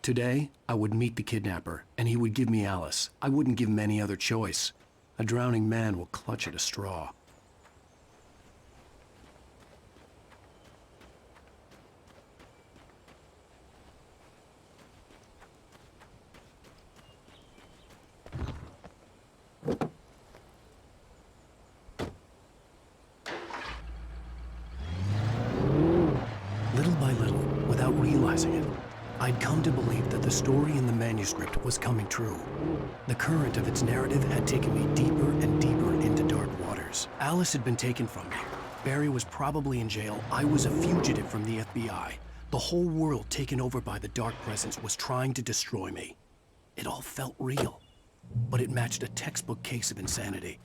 Today, I would meet the kidnapper, and he would give me Alice. I wouldn't give him any other choice. A drowning man will clutch at a straw. Little by little, without realizing it, I'd come to believe that the story in the manuscript was coming true. The current of its narrative had taken me deeper and deeper into dark waters. Alice had been taken from me. Barry was probably in jail. I was a fugitive from the FBI. The whole world taken over by the dark presence was trying to destroy me. It all felt real, but it matched a textbook case of insanity.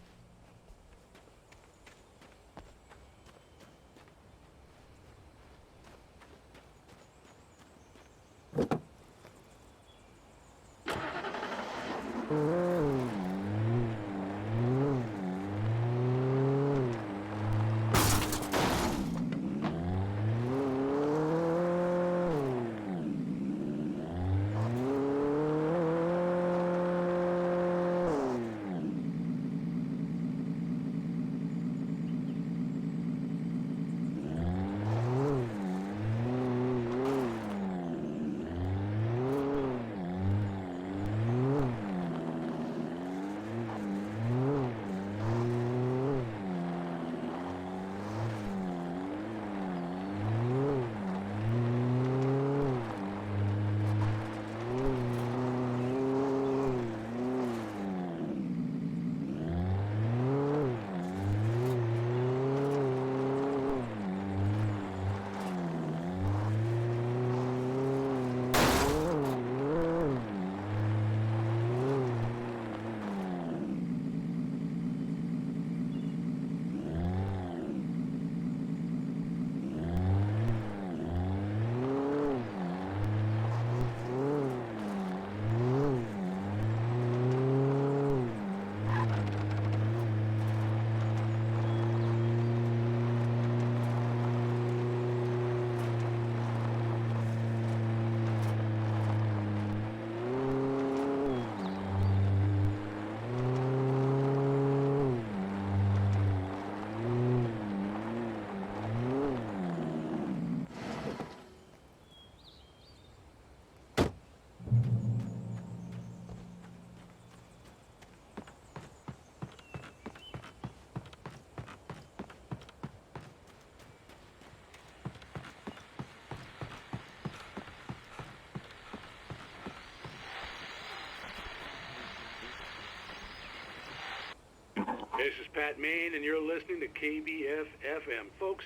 This is Pat Main, and you're listening to KBF-FM. Folks,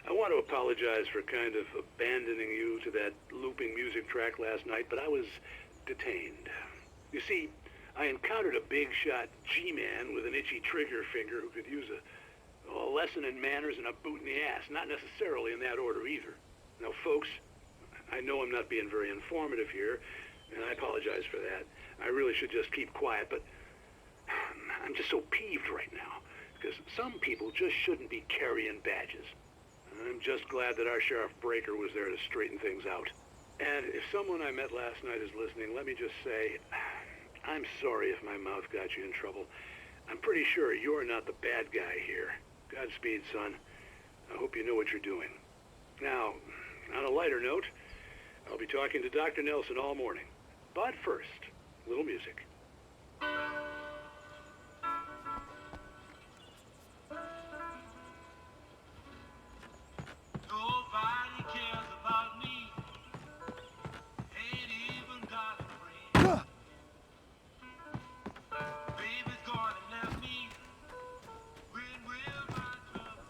I want to apologize for kind of abandoning you to that looping music track last night, but I was detained. You see, I encountered a big-shot G-man with an itchy trigger finger who could use a lesson in manners and a boot in the ass, not necessarily in that order either. Now, folks, I know I'm not being very informative here, and I apologize for that. I really should just keep quiet, but I'm just so peeved right now, because some people just shouldn't be carrying badges. I'm just glad that our Sheriff Breaker was there to straighten things out. And if someone I met last night is listening, let me just say, I'm sorry if my mouth got you in trouble. I'm pretty sure you're not the bad guy here. Godspeed, son. I hope you know what you're doing. Now, on a lighter note, I'll be talking to Dr. Nelson all morning. But first, a little music. Nobody cares about me. Ain't even got a friend. Baby's gone and left me. When will my trouble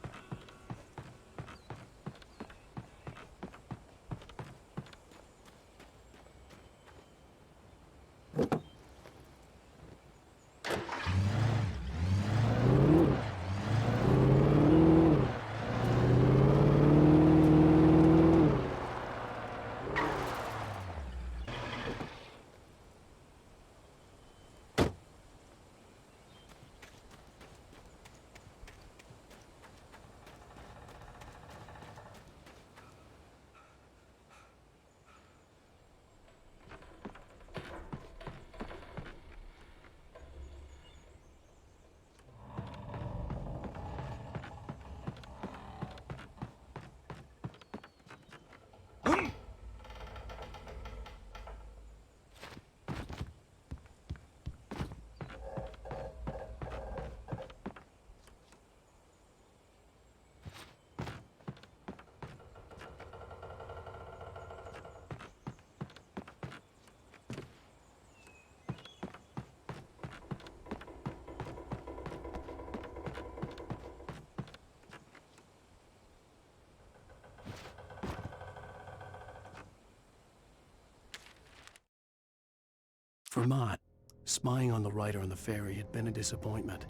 For Mott, spying on the writer on the ferry had been a disappointment.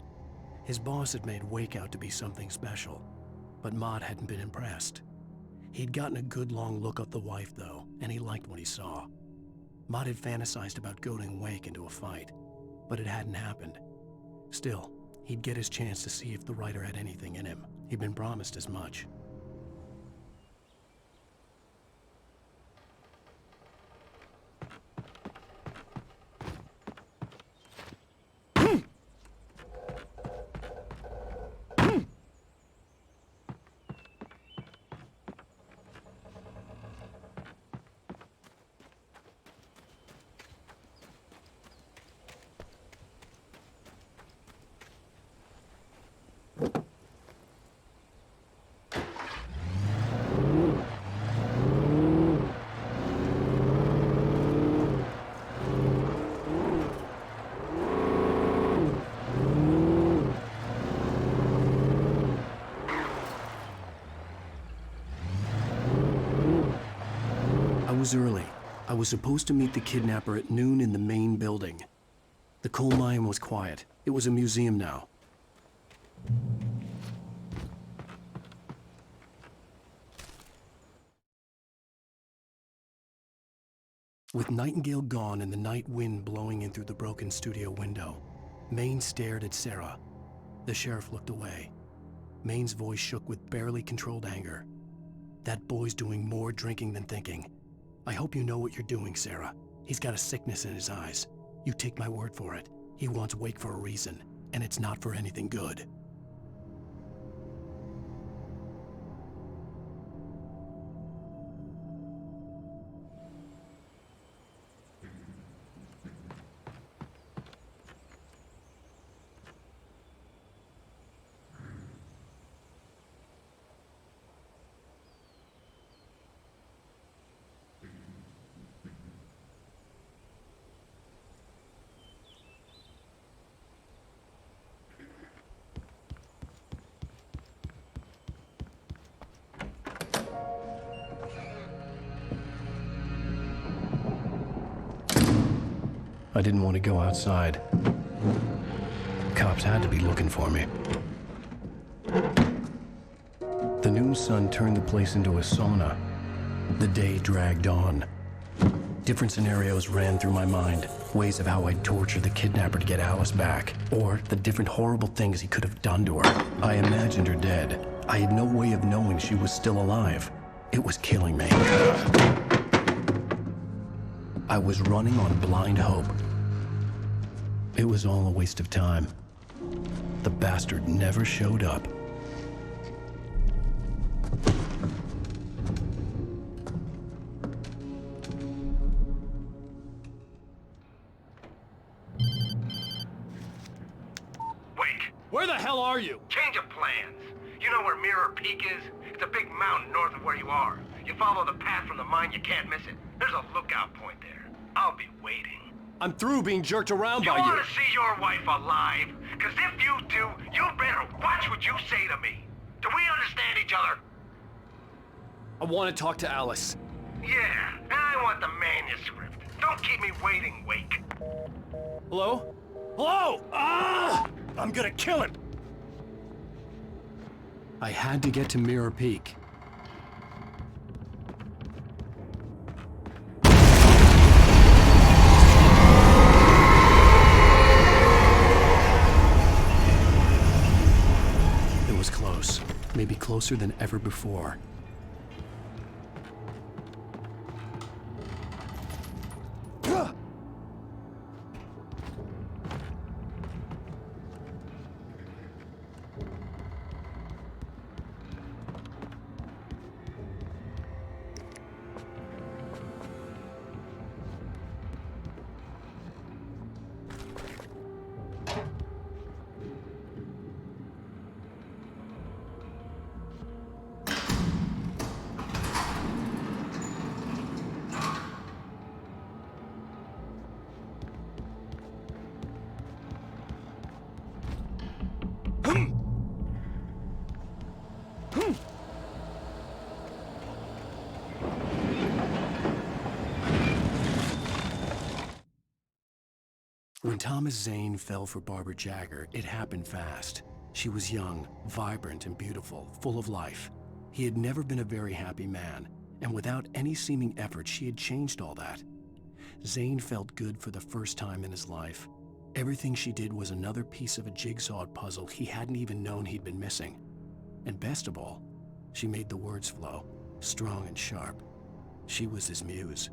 His boss had made Wake out to be something special, but Mott hadn't been impressed. He'd gotten a good long look at the wife, though, and he liked what he saw. Mott had fantasized about goading Wake into a fight, but it hadn't happened. Still, he'd get his chance to see if the writer had anything in him. He'd been promised as much. I was early. I was supposed to meet the kidnapper at noon in the main building. The coal mine was quiet. It was a museum now. With Nightingale gone and the night wind blowing in through the broken studio window, Maine stared at Sarah. The sheriff looked away. Maine's voice shook with barely controlled anger. That boy's doing more drinking than thinking. I hope you know what you're doing, Sarah. He's got a sickness in his eyes. You take my word for it. He wants Wake for a reason, and it's not for anything good. I didn't want to go outside. Cops had to be looking for me. The noon sun turned the place into a sauna. The day dragged on. Different scenarios ran through my mind. Ways of how I'd torture the kidnapper to get Alice back. Or the different horrible things he could have done to her. I imagined her dead. I had no way of knowing she was still alive. It was killing me. I was running on blind hope. It was all a waste of time. The bastard never showed up. Wake! Where the hell are you? Change of plans. You know where Mirror Peak is? It's a big mountain north of where you are. You follow the path from the mine, you can't miss it. There's a lookout point there. I'll be waiting. I'm through being jerked around You by you. want to see your wife alive? Because if you do, you better watch what you say to me. Do we understand each other? I want to talk to Alice. Yeah, and I want the manuscript. Don't keep me waiting, Wake. Hello? Hello? Ah! I'm gonna kill him. I had to get to Mirror Peak. It was close, maybe closer than ever before. When Thomas Zane fell for Barbara Jagger, it happened fast. She was young, vibrant, and beautiful, full of life. He had never been a very happy man, and without any seeming effort, she had changed all that. Zane felt good for the first time in his life. Everything she did was another piece of a jigsaw puzzle he hadn't even known he'd been missing. And best of all, she made the words flow, strong and sharp. She was his muse.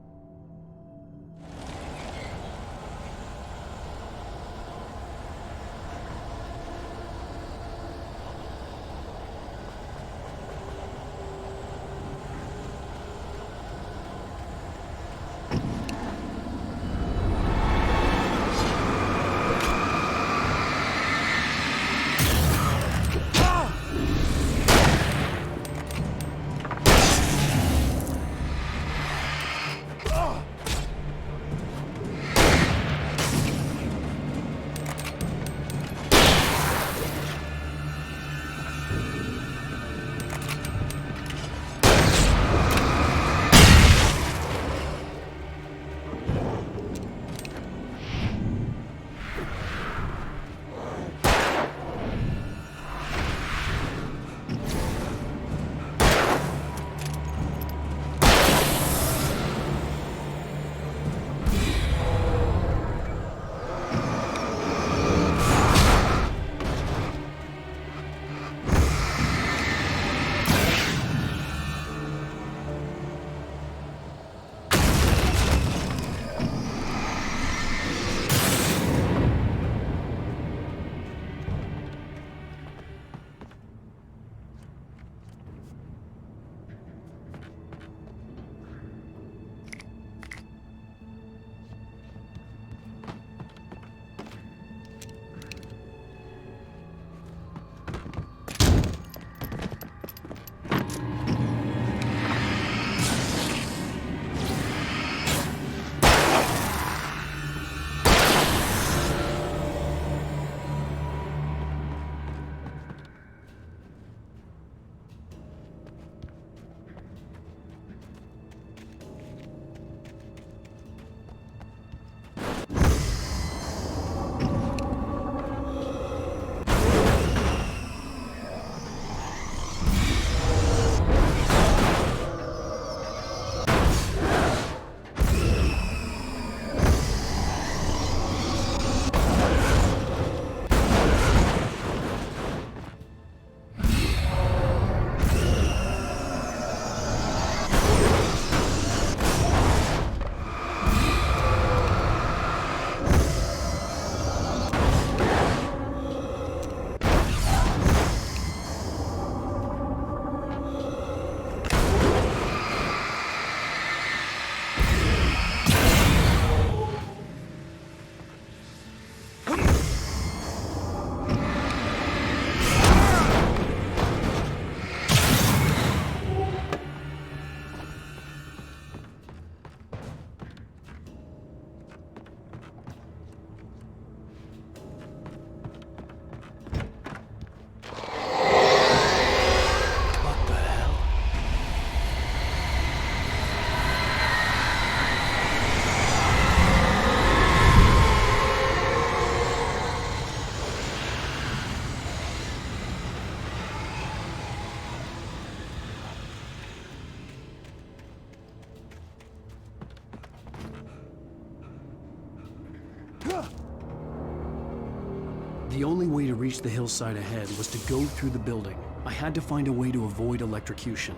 The only way to reach the hillside ahead was to go through the building. I had to find a way to avoid electrocution.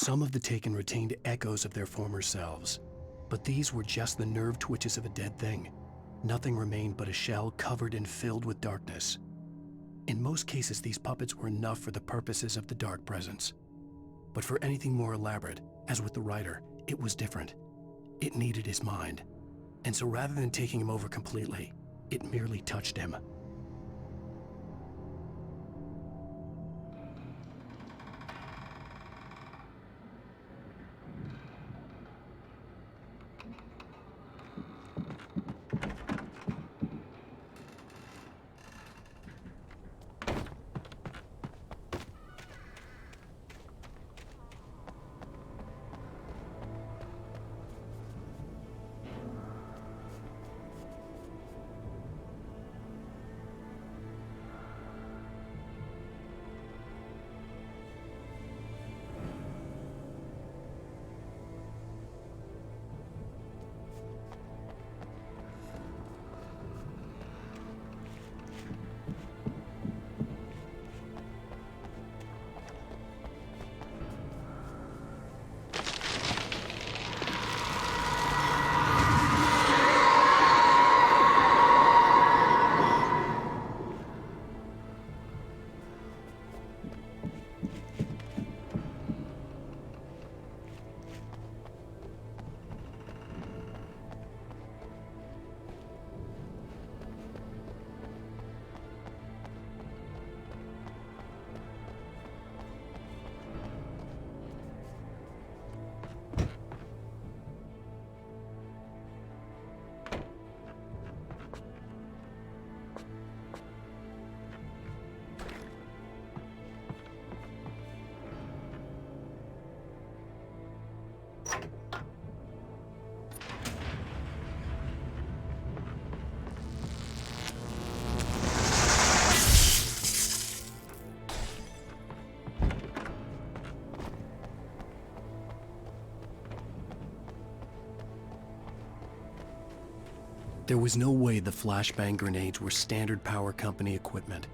Some of the Taken retained echoes of their former selves, but these were just the nerve twitches of a dead thing. Nothing remained but a shell covered and filled with darkness. In most cases, these puppets were enough for the purposes of the dark presence. But for anything more elaborate, as with the writer, it was different. It needed his mind. And so rather than taking him over completely, it merely touched him. There was no way the flashbang grenades were standard power company equipment.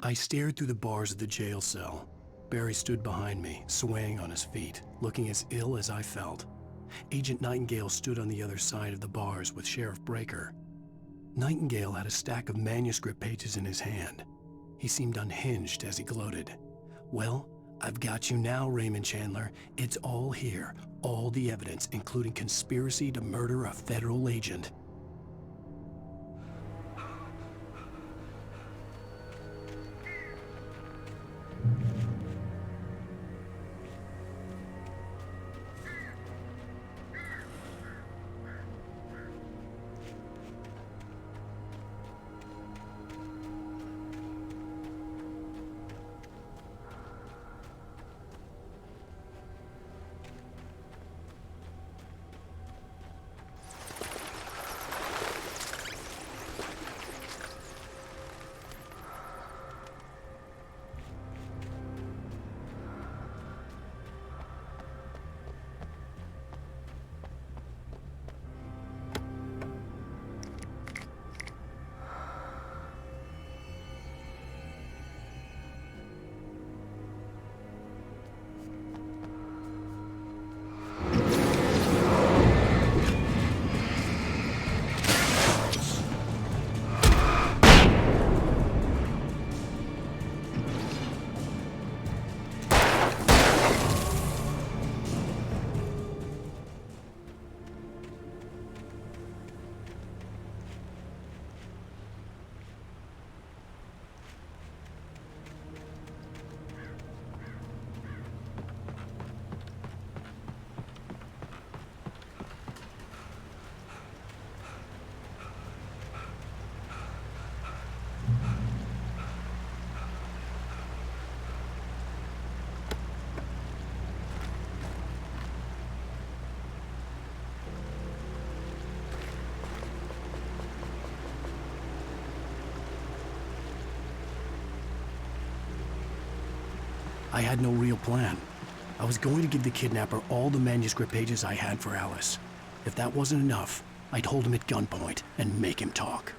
I stared through the bars of the jail cell. Barry stood behind me, swaying on his feet, looking as ill as I felt. Agent Nightingale stood on the other side of the bars with Sheriff Breaker. Nightingale had a stack of manuscript pages in his hand. He seemed unhinged as he gloated. "Well, I've got you now, Raymond Chandler. It's all here. All the evidence, including conspiracy to murder a federal agent." I had no real plan. I was going to give the kidnapper all the manuscript pages I had for Alice. If that wasn't enough, I'd hold him at gunpoint and make him talk.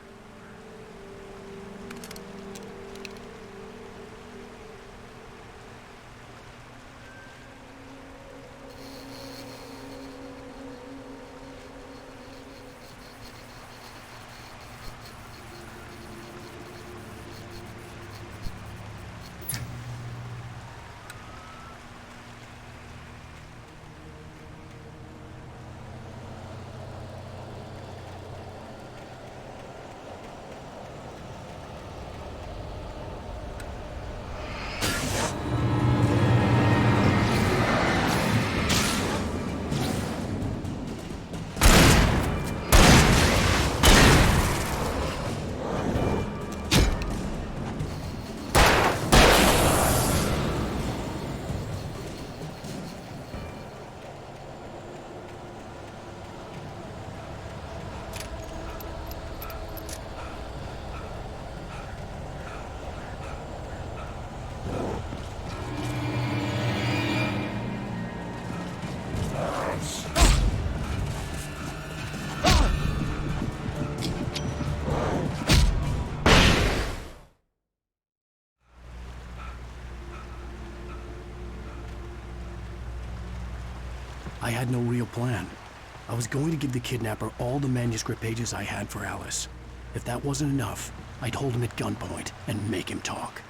I had no real plan. I was going to give the kidnapper all the manuscript pages I had for Alice. If that wasn't enough, I'd hold him at gunpoint and make him talk.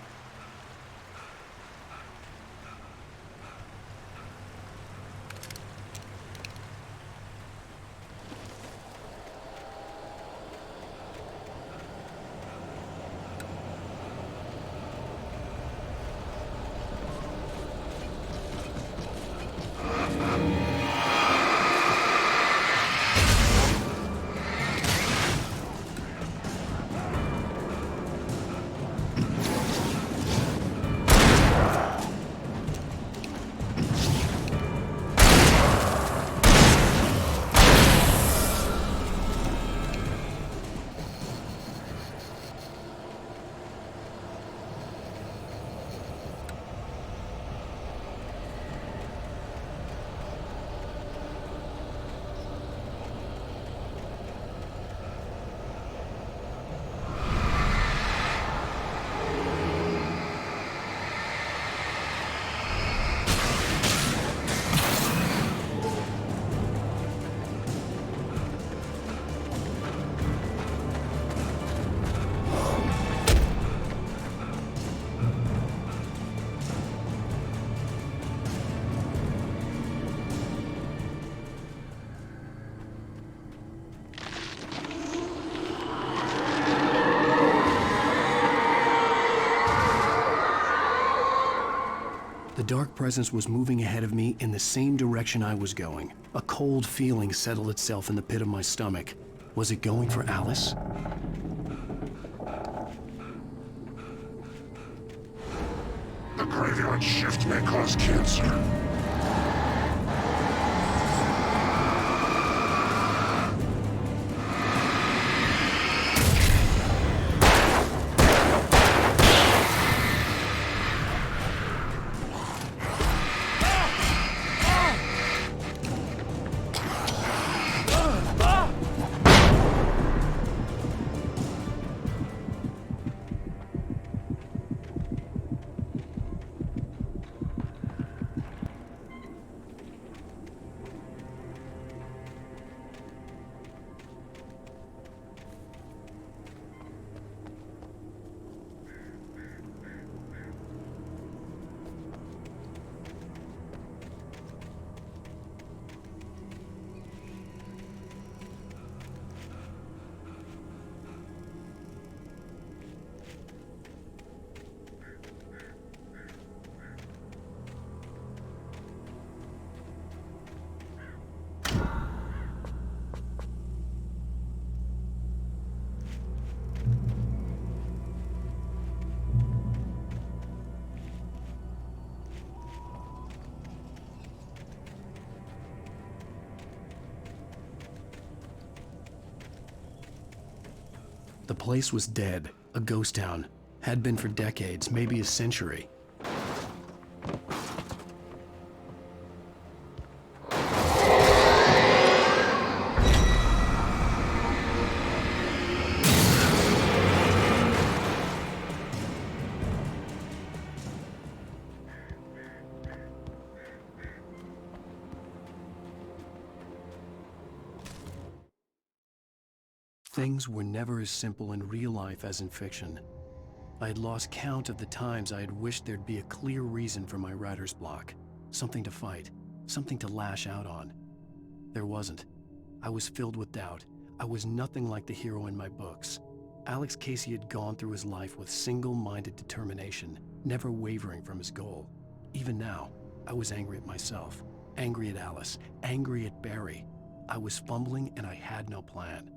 The dark presence was moving ahead of me in the same direction I was going. A cold feeling settled itself in the pit of my stomach. Was it going for Alice? The graveyard shift may cause cancer. The place was dead, a ghost town. Had been for decades, maybe a century. Things were never as simple in real life as in fiction. I had lost count of the times I had wished there'd be a clear reason for my writer's block. Something to fight, something to lash out on. There wasn't. I was filled with doubt. I was nothing like the hero in my books. Alex Casey had gone through his life with single-minded determination, never wavering from his goal. Even now, I was angry at myself, angry at Alice, angry at Barry. I was fumbling and I had no plan.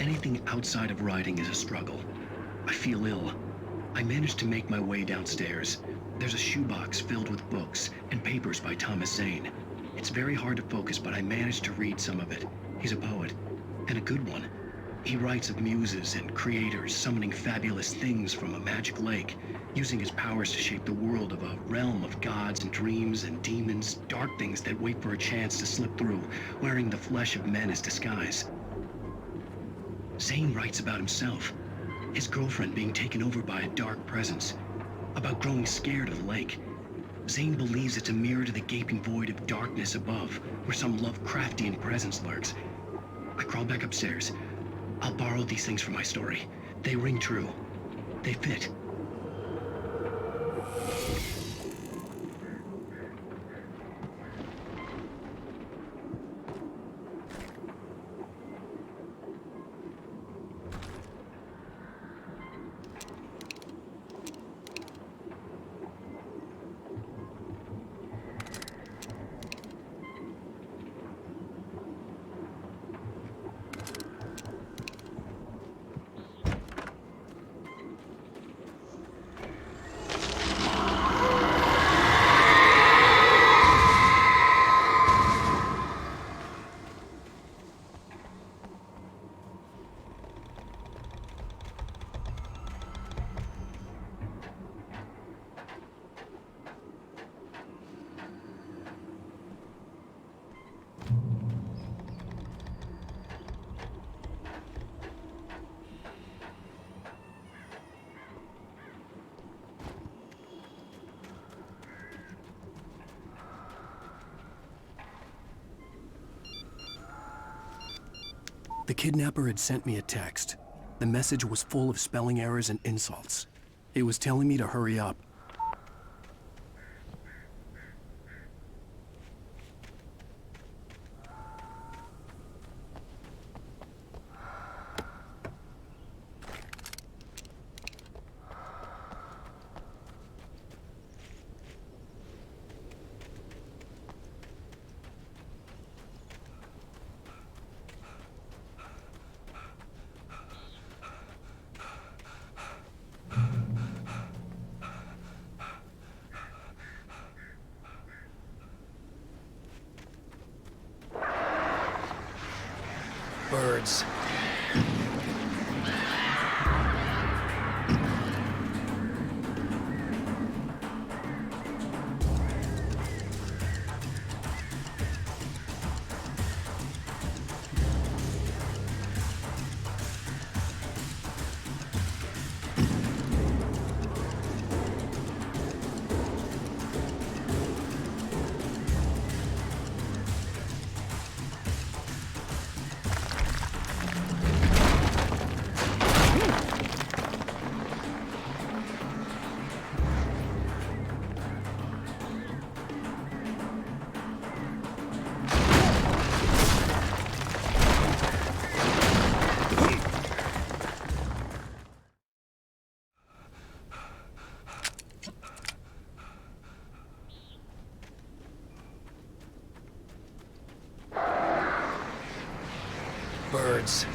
Anything outside of writing is a struggle. I feel ill. I managed to make my way downstairs. There's a shoebox filled with books and papers by Thomas Zane. It's very hard to focus, but I managed to read some of it. He's a poet, and a good one. He writes of muses and creators summoning fabulous things from a magic lake, using his powers to shape the world of a realm of gods and dreams and demons, dark things that wait for a chance to slip through, wearing the flesh of men as disguise. Zane writes about himself, his girlfriend being taken over by a dark presence, about growing scared of the lake. Zane believes it's a mirror to the gaping void of darkness above, where some Lovecraftian presence lurks. I crawl back upstairs. I'll borrow these things for my story. They ring true. They fit. The kidnapper had sent me a text. The message was full of spelling errors and insults. It was telling me to hurry up. Birds. Birds.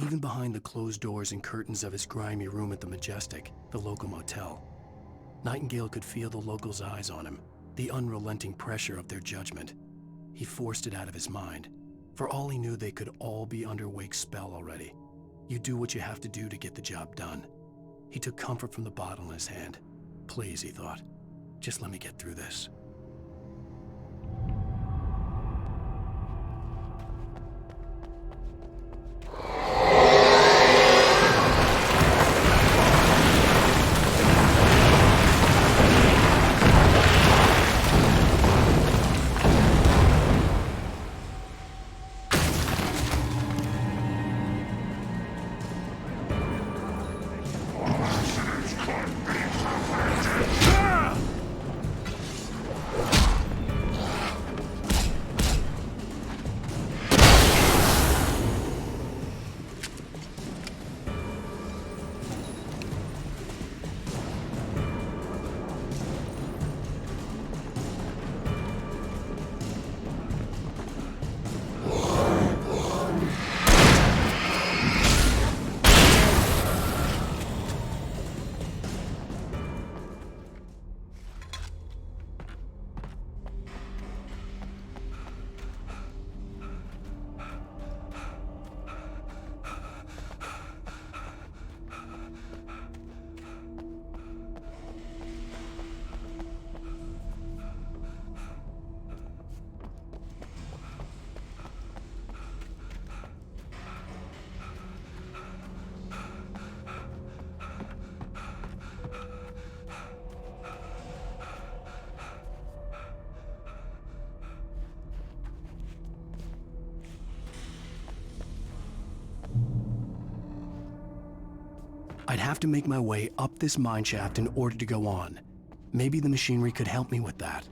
even behind the closed doors and curtains of his grimy room at the Majestic, the local motel. Nightingale could feel the locals' eyes on him, the unrelenting pressure of their judgment. He forced it out of his mind. For all he knew, they could all be under Wake's spell already. You do what you have to do to get the job done. He took comfort from the bottle in his hand. Please, he thought, just let me get through this. I'd have to make my way up this mine shaft in order to go on. Maybe the machinery could help me with that.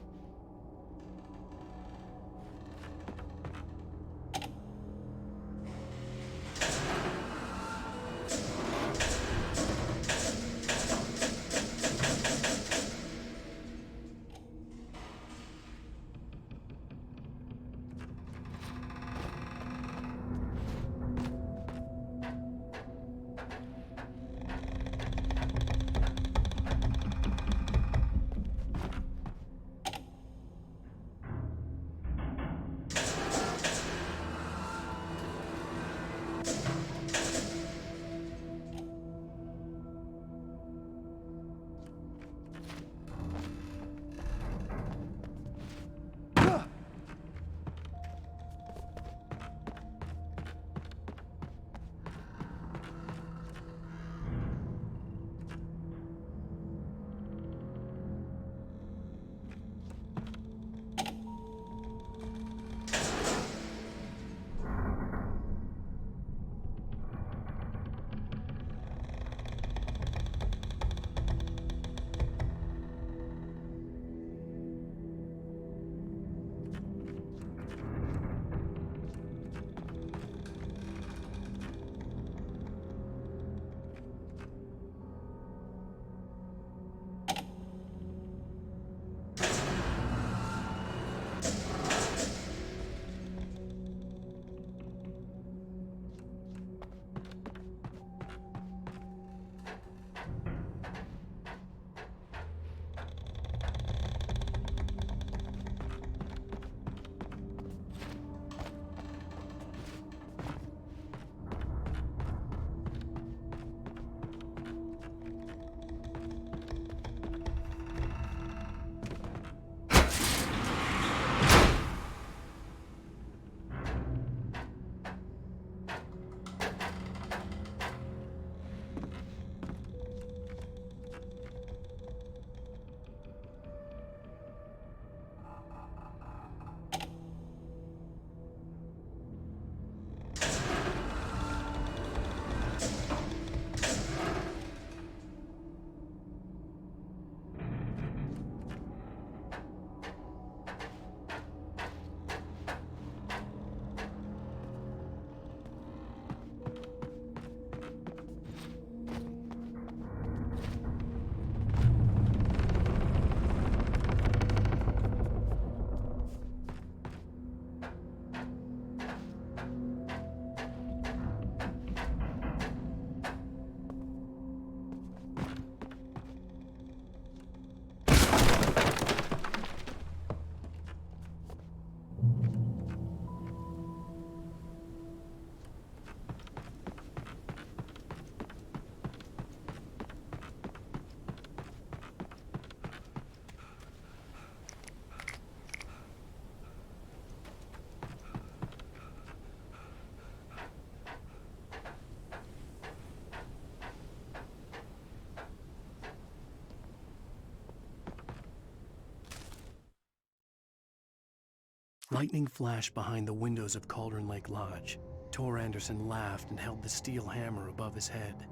Lightning flashed behind the windows of Cauldron Lake Lodge. Tor Anderson laughed and held the steel hammer above his head.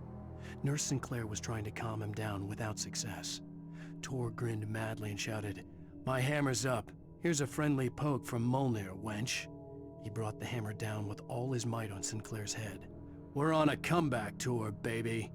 Nurse Sinclair was trying to calm him down without success. Tor grinned madly and shouted, "My hammer's up. Here's a friendly poke from Molnir, wench." He brought the hammer down with all his might on Sinclair's head. "We're on a comeback tour, baby."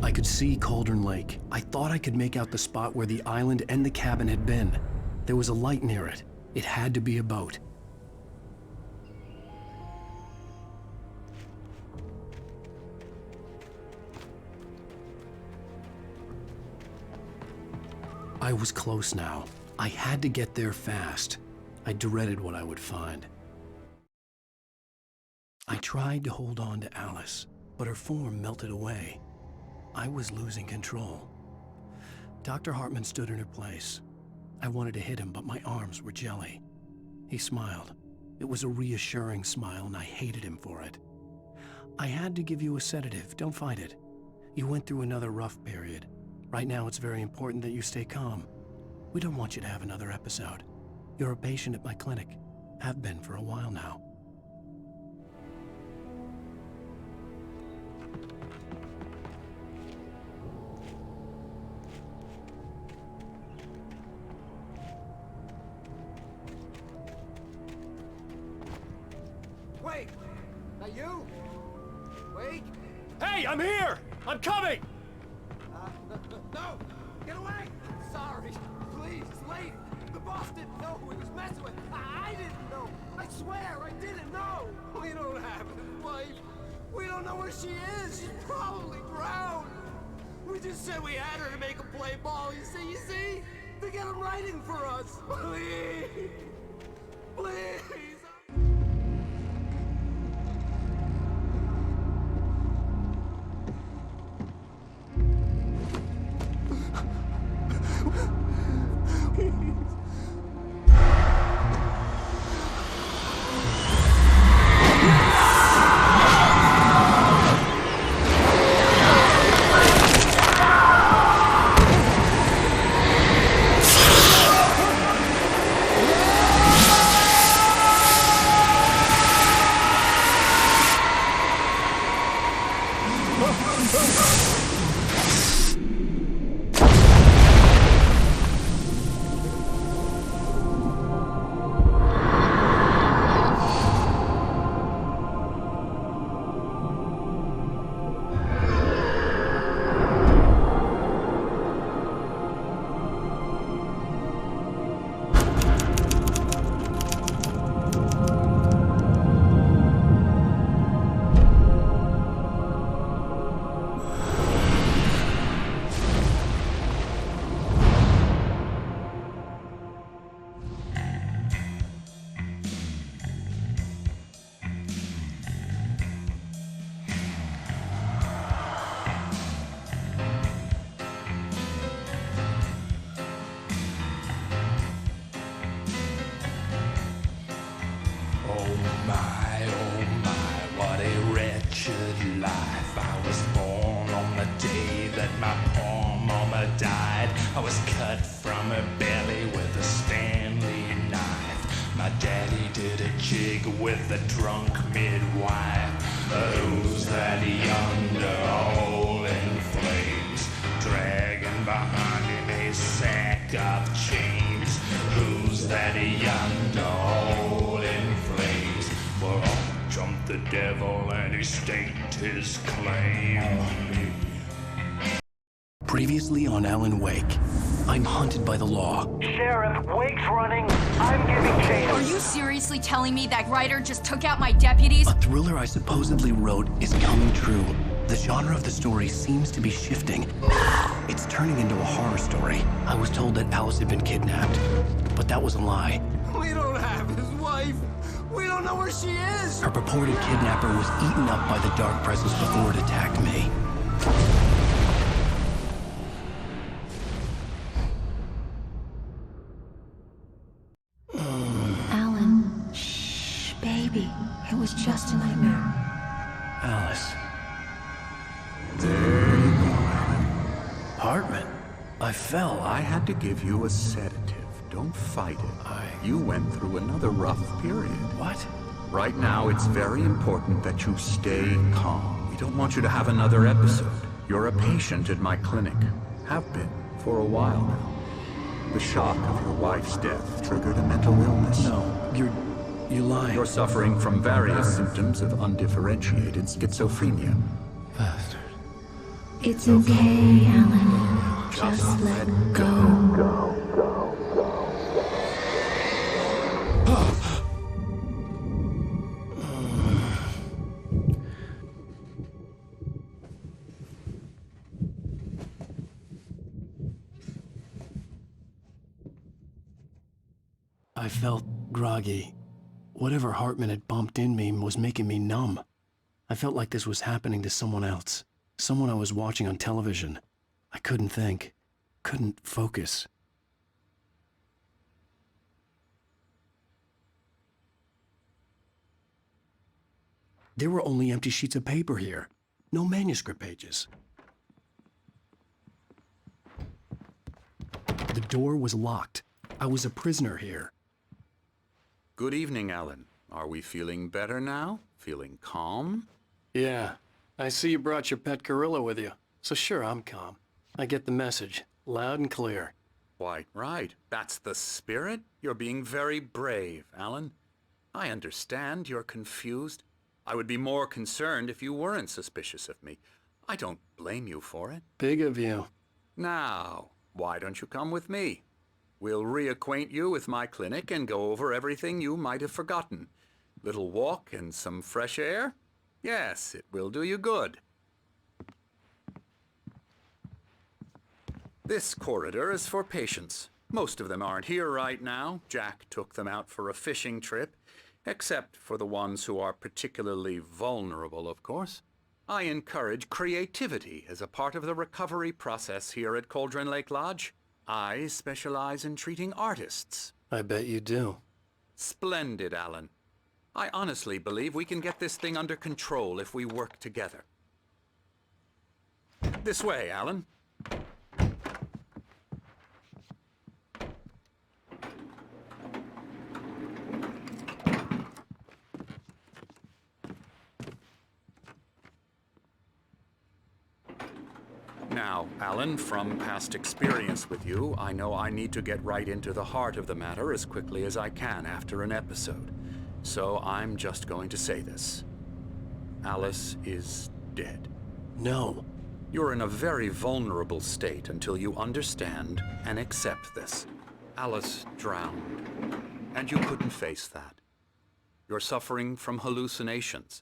I could see Cauldron Lake. I thought I could make out the spot where the island and the cabin had been. There was a light near it. It had to be a boat. I was close now. I had to get there fast. I dreaded what I would find. I tried to hold on to Alice, but her form melted away. I was losing control. Dr. Hartman stood in her place. I wanted to hit him, but my arms were jelly. He smiled. It was a reassuring smile, and I hated him for it. I had to give you a sedative. Don't fight it. You went through another rough period. Right now, it's very important that you stay calm. We don't want you to have another episode. You're a patient at my clinic. Have been for a while now. Wait! That you? Wait! Hey, I'm here! I'm coming! No! Get away! Sorry. Please, it's late. The boss didn't know who he was messing with. I didn't know. I swear, I didn't know. We don't have his wife. We don't know where she is. She's probably drowned. We just said we had her to make him play ball. You see? To get him writing for us. Please. Please. With the drunk midwife, who's that yonder all in flames, dragging behind him a sack of chains? Who's that yonder all in flames? Well, up jumped the devil and he staked his claim. Previously on Alan Wake, I'm hunted by the law. Sheriff, Wake's running. I'm giving chase. Are you seriously telling me that writer just took out my deputies? A thriller I supposedly wrote is coming true. The genre of the story seems to be shifting. It's turning into a horror story. I was told that Alice had been kidnapped, but that was a lie. We don't have his wife. We don't know where she is. Her purported kidnapper was eaten up by the dark presence before it attacked me. Alan, shh, baby. It was just a nightmare. Alice. There you go. Hartman. I fell. I had to give you a sedative. Don't fight it. You went through another rough period. What? Right now, it's very important that you stay calm. We don't want you to have another episode. You're a patient at my clinic. Have been for a while now. The shock of your wife's death triggered a mental illness. No, you're lying. You're suffering from various symptoms of undifferentiated schizophrenia. Bastard. It's okay, Alan. Just let go. I felt groggy. Whatever Hartman had bumped in me was making me numb. I felt like this was happening to someone else. Someone I was watching on television. I couldn't think. Couldn't focus. There were only empty sheets of paper here. No manuscript pages. The door was locked. I was a prisoner here. Good evening, Alan. Are we feeling better now? Feeling calm? Yeah. I see you brought your pet gorilla with you. So sure, I'm calm. I get the message. Loud and clear. Quite right. That's the spirit. You're being very brave, Alan. I understand you're confused. I would be more concerned if you weren't suspicious of me. I don't blame you for it. Big of you. Now, why don't you come with me? We'll reacquaint you with my clinic and go over everything you might have forgotten. Little walk and some fresh air? Yes, it will do you good. This corridor is for patients. Most of them aren't here right now. Jack took them out for a fishing trip, except for the ones who are particularly vulnerable, of course. I encourage creativity as a part of the recovery process here at Cauldron Lake Lodge. I specialize in treating artists. I bet you do. Splendid, Alan. I honestly believe we can get this thing under control if we work together. This way, Alan. Now, Alan, from past experience with you, I know I need to get right into the heart of the matter as quickly as I can after an episode. So I'm just going to say this. Alice is dead. No. You're in a very vulnerable state until you understand and accept this. Alice drowned, and you couldn't face that. You're suffering from hallucinations,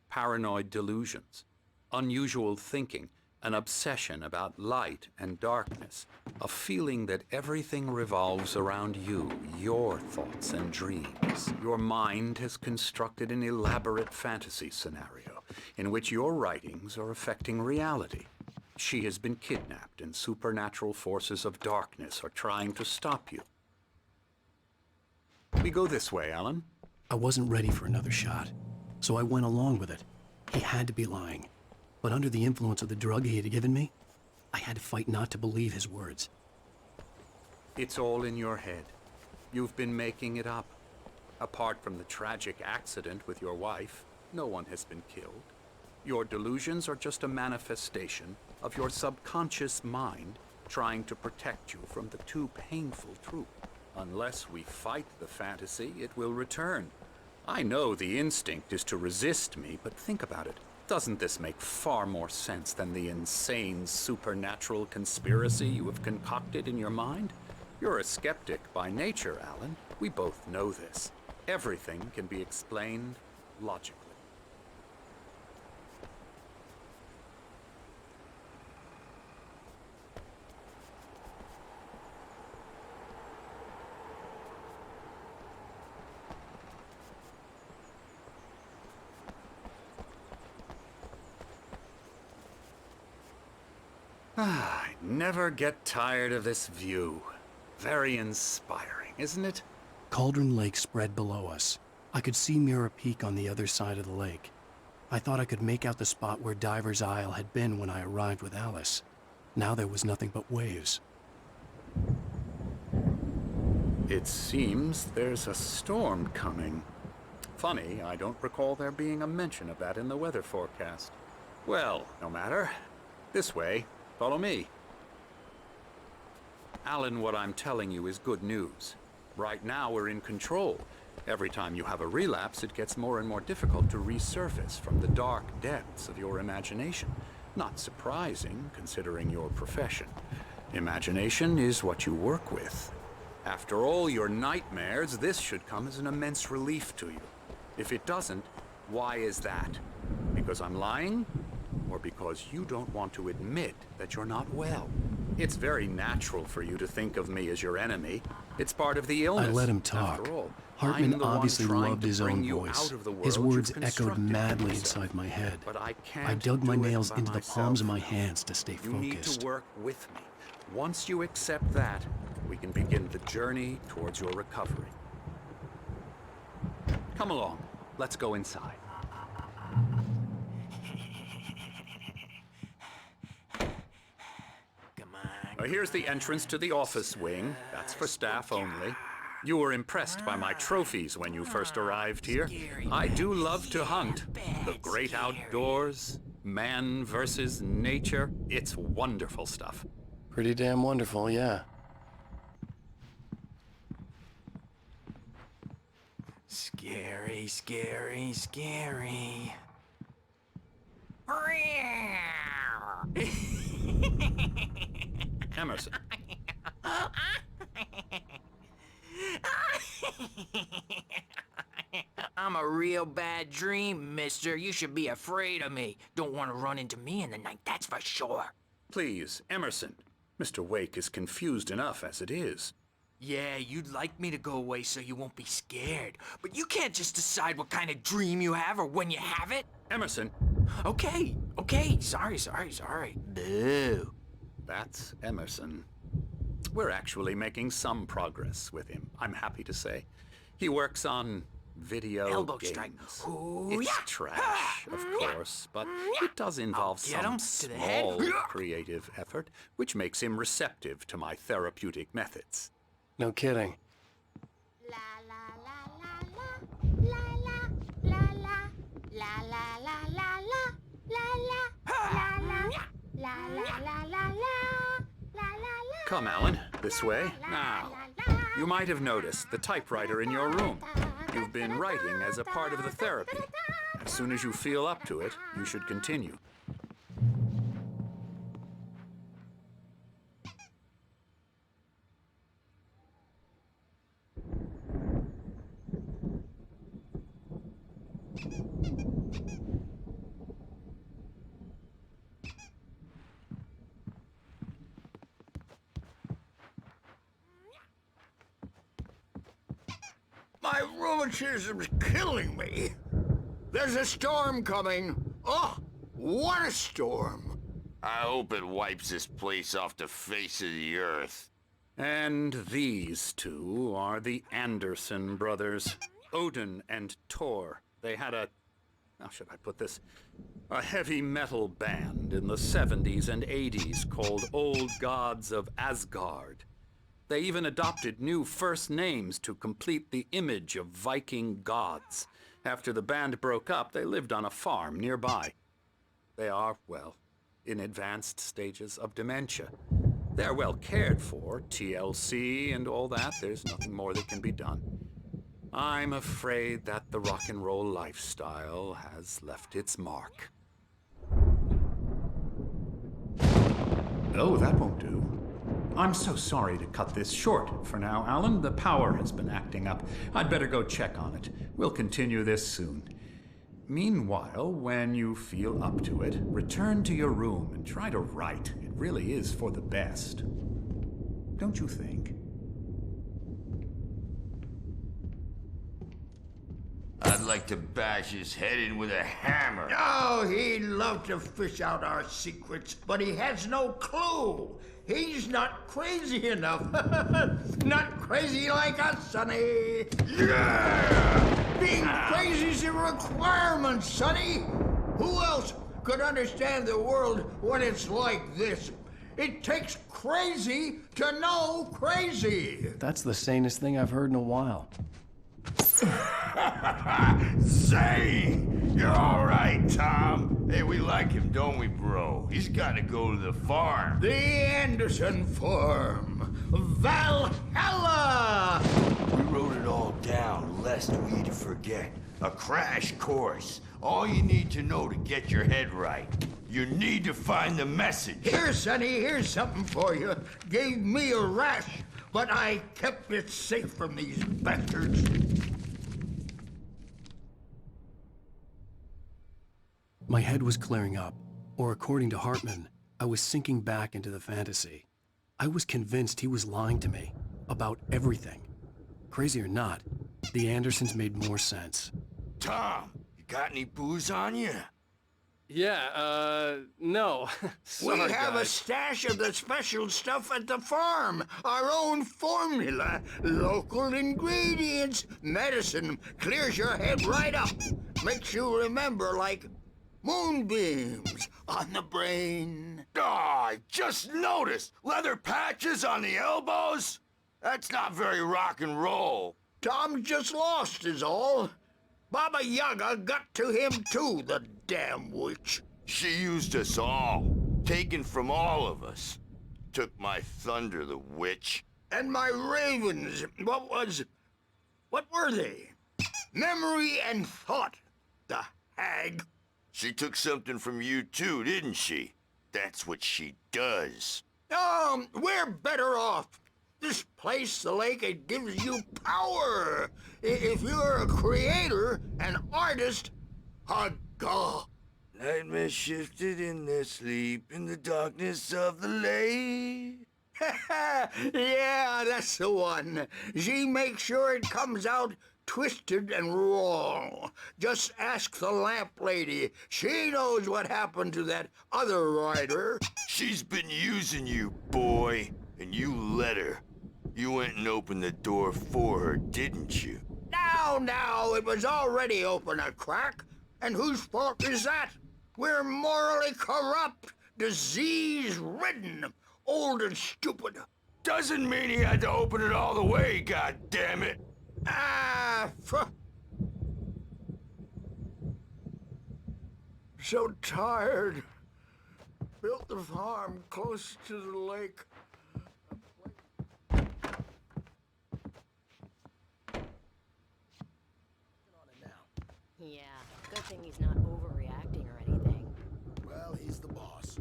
paranoid delusions, unusual thinking, an obsession about light and darkness, a feeling that everything revolves around you, your thoughts and dreams. Your mind has constructed an elaborate fantasy scenario in which your writings are affecting reality. She has been kidnapped and supernatural forces of darkness are trying to stop you. We go this way, Alan. I wasn't ready for another shot, so I went along with it. He had to be lying. But under the influence of the drug he had given me, I had to fight not to believe his words. It's all in your head. You've been making it up. Apart from the tragic accident with your wife, no one has been killed. Your delusions are just a manifestation of your subconscious mind trying to protect you from the too painful truth. Unless we fight the fantasy, it will return. I know the instinct is to resist me, but think about it. Doesn't this make far more sense than the insane supernatural conspiracy you have concocted in your mind? You're a skeptic by nature, Alan. We both know this. Everything can be explained logically. I never get tired of this view. Very inspiring, isn't it? Cauldron Lake spread below us. I could see Mirror Peak on the other side of the lake. I thought I could make out the spot where Diver's Isle had been when I arrived with Alice. Now there was nothing but waves. It seems there's a storm coming. Funny, I don't recall there being a mention of that in the weather forecast. Well, no matter. This way. Follow me. Alan, what I'm telling you is good news. Right now we're in control. Every time you have a relapse, it gets more and more difficult to resurface from the dark depths of your imagination. Not surprising, considering your profession. Imagination is what you work with. After all your nightmares, this should come as an immense relief to you. If it doesn't, why is that? Because I'm lying? Or because you don't want to admit that you're not well? It's very natural for you to think of me as your enemy. It's part of the illness. I let him talk. After all, Hartman obviously loved his own voice. His words echoed madly inside my head. But I can't I dug my do it nails by into the myself. palms of my hands to stay You need focused. to work with me. Once you accept that, we can begin the journey towards your recovery. Come along. Let's go inside. Here's the entrance to the office wing. That's for staff only. You were impressed by my trophies when you first arrived here. I do love to hunt. The great outdoors, man versus nature. It's wonderful stuff. Pretty damn wonderful, yeah. Scary, scary, scary. Emerson. I'm a real bad dream, mister. You should be afraid of me. Don't want to run into me in the night, that's for sure. Please, Emerson. Mr. Wake is confused enough as it is. Yeah, you'd like me to go away so you won't be scared. But you can't just decide what kind of dream you have or when you have it. Emerson. Okay. Sorry. Boo. That's Emerson. We're actually making some progress with him, I'm happy to say. He works on video Elbow games. strike. Ooh, It's yeah. trash, of course, but it does involve Get him some to the head. small creative effort, which makes him receptive to my therapeutic methods. No kidding. La la la la la la la la la la la la la Come, Alan, this way. Now, you might have noticed the typewriter in your room. You've been writing as a part of the therapy. As soon as you feel up to it, you should continue. My rheumatism's killing me. There's a storm coming. Oh, what a storm. I hope it wipes this place off the face of the earth. And these two are the Anderson brothers, Odin and Thor. They had how should I put this? A heavy metal band in the 70s and 80s called Old Gods of Asgard. They even adopted new first names to complete the image of Viking gods. After the band broke up, they lived on a farm nearby. They are, well, in advanced stages of dementia. They're well cared for, TLC and all that. There's nothing more that can be done. I'm afraid that the rock and roll lifestyle has left its mark. Oh, that won't do. I'm so sorry to cut this short for now, Alan. The power has been acting up. I'd better go check on it. We'll continue this soon. Meanwhile, when you feel up to it, return to your room and try to write. It really is for the best. Don't you think? I'd like to bash his head in with a hammer. Oh, he'd love to fish out our secrets, but he has no clue. He's not crazy enough. Not crazy like us, Sonny. Yeah! Being crazy's a requirement, Sonny. Who else could understand the world when it's like this? It takes crazy to know crazy. That's the sanest thing I've heard in a while. Say, you're all right, Tom. Hey, we like him, don't we, bro? He's got to go to the farm. The Anderson Farm. Valhalla! We wrote it all down, lest we forget. A crash course. All you need to know to get your head right. You need to find the message. Here, Sonny, here's something for you. Gave me a rash, but I kept it safe from these bastards. My head was clearing up, or according to Hartman, I was sinking back into the fantasy. I was convinced he was lying to me about everything. Crazy or not, the Andersons made more sense. Tom, you got any booze on you? Yeah, no. Sorry, We have a guys. stash of the special stuff at the farm. Our own formula. Local ingredients. Medicine clears your head right up. Makes you remember like moonbeams on the brain. I just noticed. Leather patches on the elbows? That's not very rock and roll. Tom just lost is all. Baba Yaga got to him too, the damn witch. She used us all. Taken from all of us. Took my thunder, the witch. And my ravens. What were they? Memory and thought, the hag. She took something from you too, didn't she? That's what she does. We're better off. This place, the lake, it gives you power. If you're a creator, an artist, a god. Nightmares shifted in their sleep in the darkness of the lake. Yeah, that's the one. She makes sure it comes out twisted and wrong. Just ask the lamp lady. She knows what happened to that other rider. She's been using you, boy, and you let her. You went and opened the door for her, didn't you? Now, it was already open a crack. And whose fault is that? We're morally corrupt, disease-ridden, old and stupid. Doesn't mean he had to open it all the way, goddammit. So tired. Built the farm close to the lake. Yeah, good thing he's not overreacting or anything. Well, he's the boss.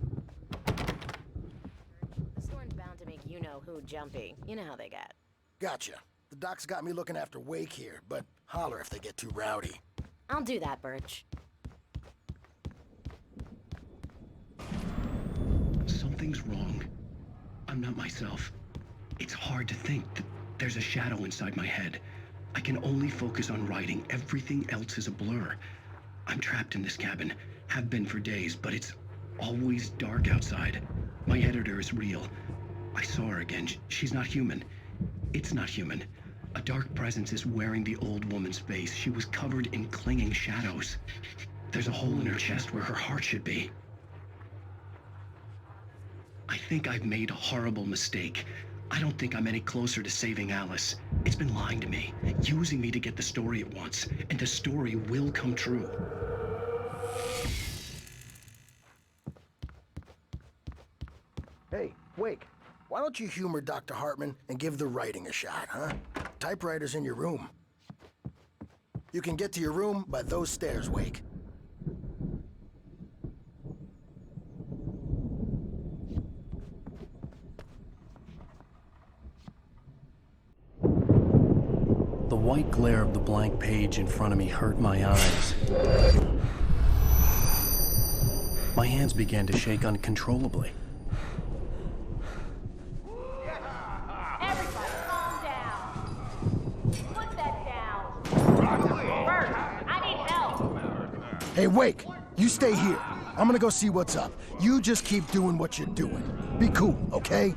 The storm's bound to make you-know-who jumpy. You know how they get. Gotcha. The doc's got me looking after Wake here, but holler if they get too rowdy. I'll do that, Birch. Something's wrong. I'm not myself. It's hard to think that there's a shadow inside my head. I can only focus on writing. Everything else is a blur. I'm trapped in this cabin. Have been for days, but it's always dark outside. My editor is real. I saw her again. She's not human. It's not human. A dark presence is wearing the old woman's face. She was covered in clinging shadows. There's a hole in her chest where her heart should be. I think I've made a horrible mistake. I don't think I'm any closer to saving Alice. It's been lying to me, using me to get the story it wants, and the story will come true. Hey, Wake, why don't you humor Dr. Hartman and give the writing a shot, huh? Typewriter's in your room. You can get to your room by those stairs, Wake. The white glare of the blank page in front of me hurt my eyes. My hands began to shake uncontrollably. Everybody calm down. Put that down. Bert, I need help. Hey, Wake, you stay here. I'm gonna go see what's up. You just keep doing what you're doing. Be cool, okay?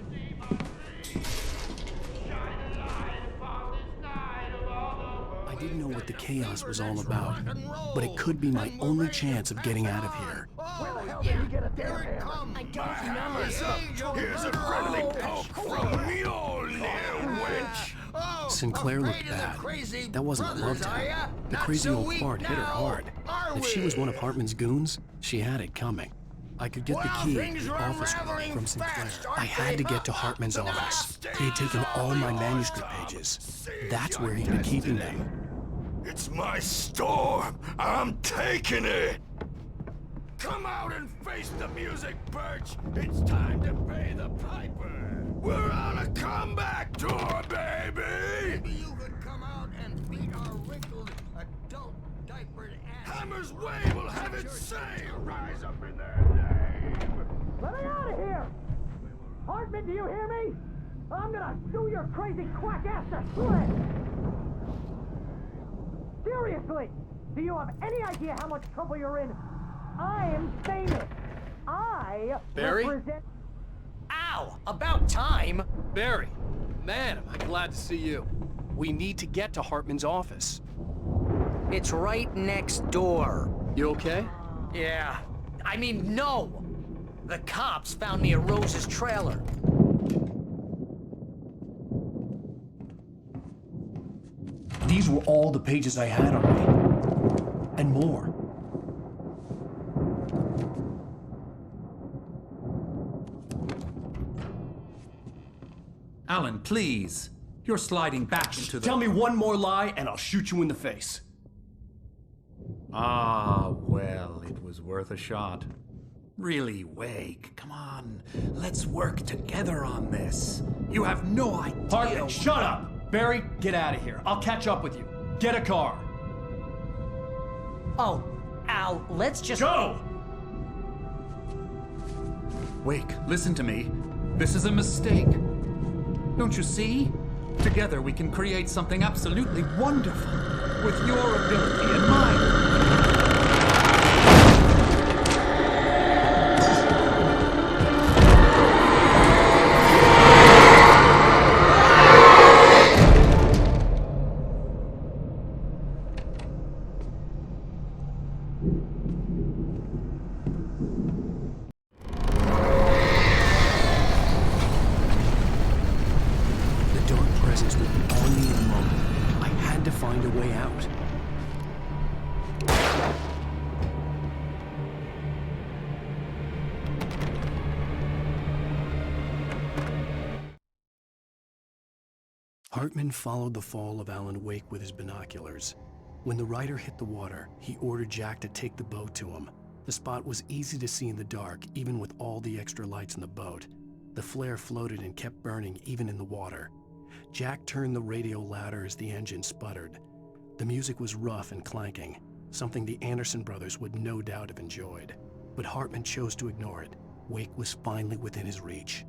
I didn't know what the chaos was all about, but it could be my only chance of getting out of here. Where the hell did he get a damn hammer? I don't know. Here's a friendly poke from Mjolnir, wench. Sinclair looked bad. That wasn't a love tap. The crazy old fart hit her hard. If she was one of Hartman's goons, she had it coming. I could get the key to the office room from Sinclair. I had to get to Hartman's office. He had taken all my manuscript pages. That's where he'd been keeping them. It's my storm. I'm taking it. Come out and face the music, Birch. It's time to pay the piper. We're on a comeback tour, baby. Maybe you could come out and beat our wrinkled, adult, diapered ass. Hammer's Way will have its say. Rise up in their name. Let me out of here! Hartman, do you hear me? I'm gonna sue your crazy quack ass to slit! Seriously! Do you have any idea how much trouble you're in? I am famous! I Barry? represent... Ow! About time! Barry, man, am I glad to see you. We need to get to Hartman's office. It's right next door. You okay? Yeah. I mean, no! The cops found me at Rose's trailer. These were all the pages I had on me. And more. Alan, please. You're sliding back into the... Tell me one more lie and I'll shoot you in the face. Ah, well, it was worth a shot. Really, Wake, come on. Let's work together on this. You have no idea... Hartman, shut up! Barry, get out of here. I'll catch up with you. Get a car. Oh, Al, let's just... Go! Wake, listen to me. This is a mistake. Don't you see? Together we can create something absolutely wonderful. With your ability and mine. Hartman followed the fall of Alan Wake with his binoculars. When the rider hit the water, he ordered Jack to take the boat to him. The spot was easy to see in the dark, even with all the extra lights in the boat. The flare floated and kept burning even in the water. Jack turned the radio louder as the engine sputtered. The music was rough and clanking, something the Anderson brothers would no doubt have enjoyed. But Hartman chose to ignore it. Wake was finally within his reach.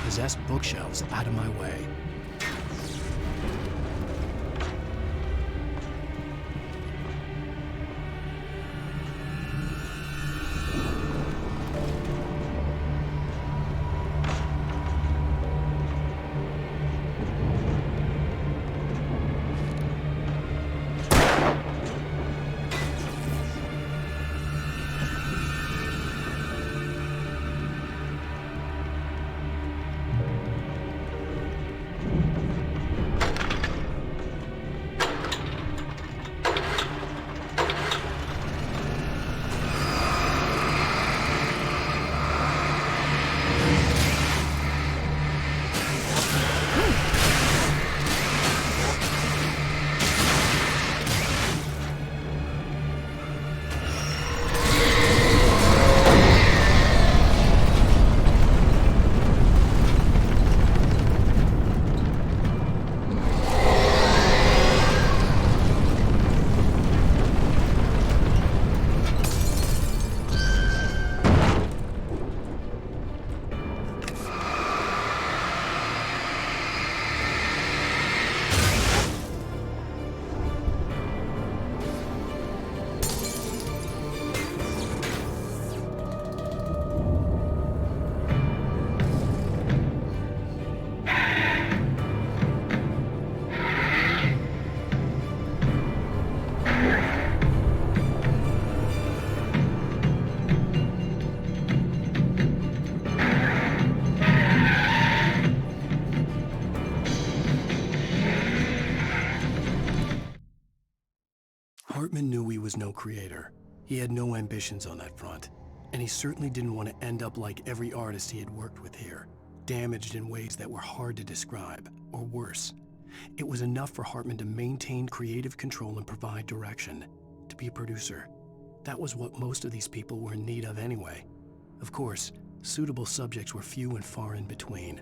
Possessed bookshelves out of my way. Hartman knew he was no creator. He had no ambitions on that front, and he certainly didn't want to end up like every artist he had worked with here, damaged in ways that were hard to describe, or worse. It was enough for Hartman to maintain creative control and provide direction, to be a producer. That was what most of these people were in need of anyway. Of course, suitable subjects were few and far in between.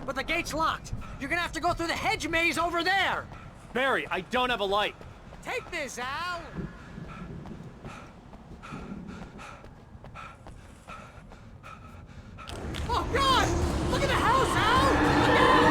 But the gate's locked. You're gonna have to go through the hedge maze over there. Barry, I don't have a light. Take this, Al. Oh, God! Look at the house, Al! Look out!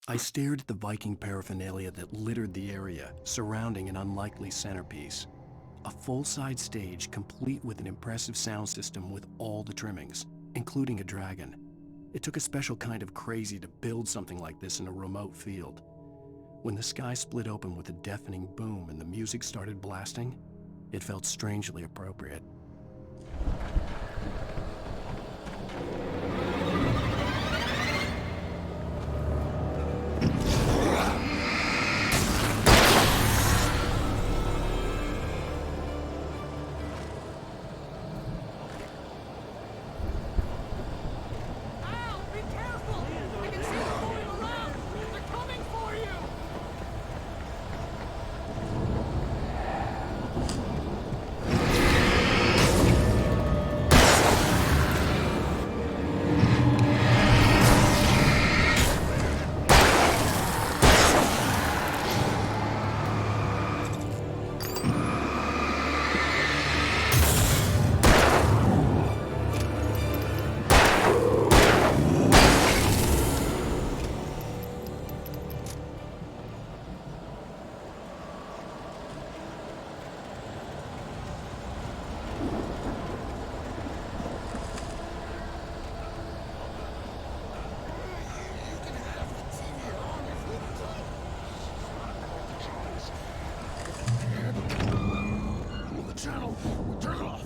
I stared at the Viking paraphernalia that littered the area, surrounding an unlikely centerpiece. A full-size stage complete with an impressive sound system with all the trimmings, including a dragon. It took a special kind of crazy to build something like this in a remote field. When the sky split open with a deafening boom and the music started blasting, it felt strangely appropriate. Turn it off.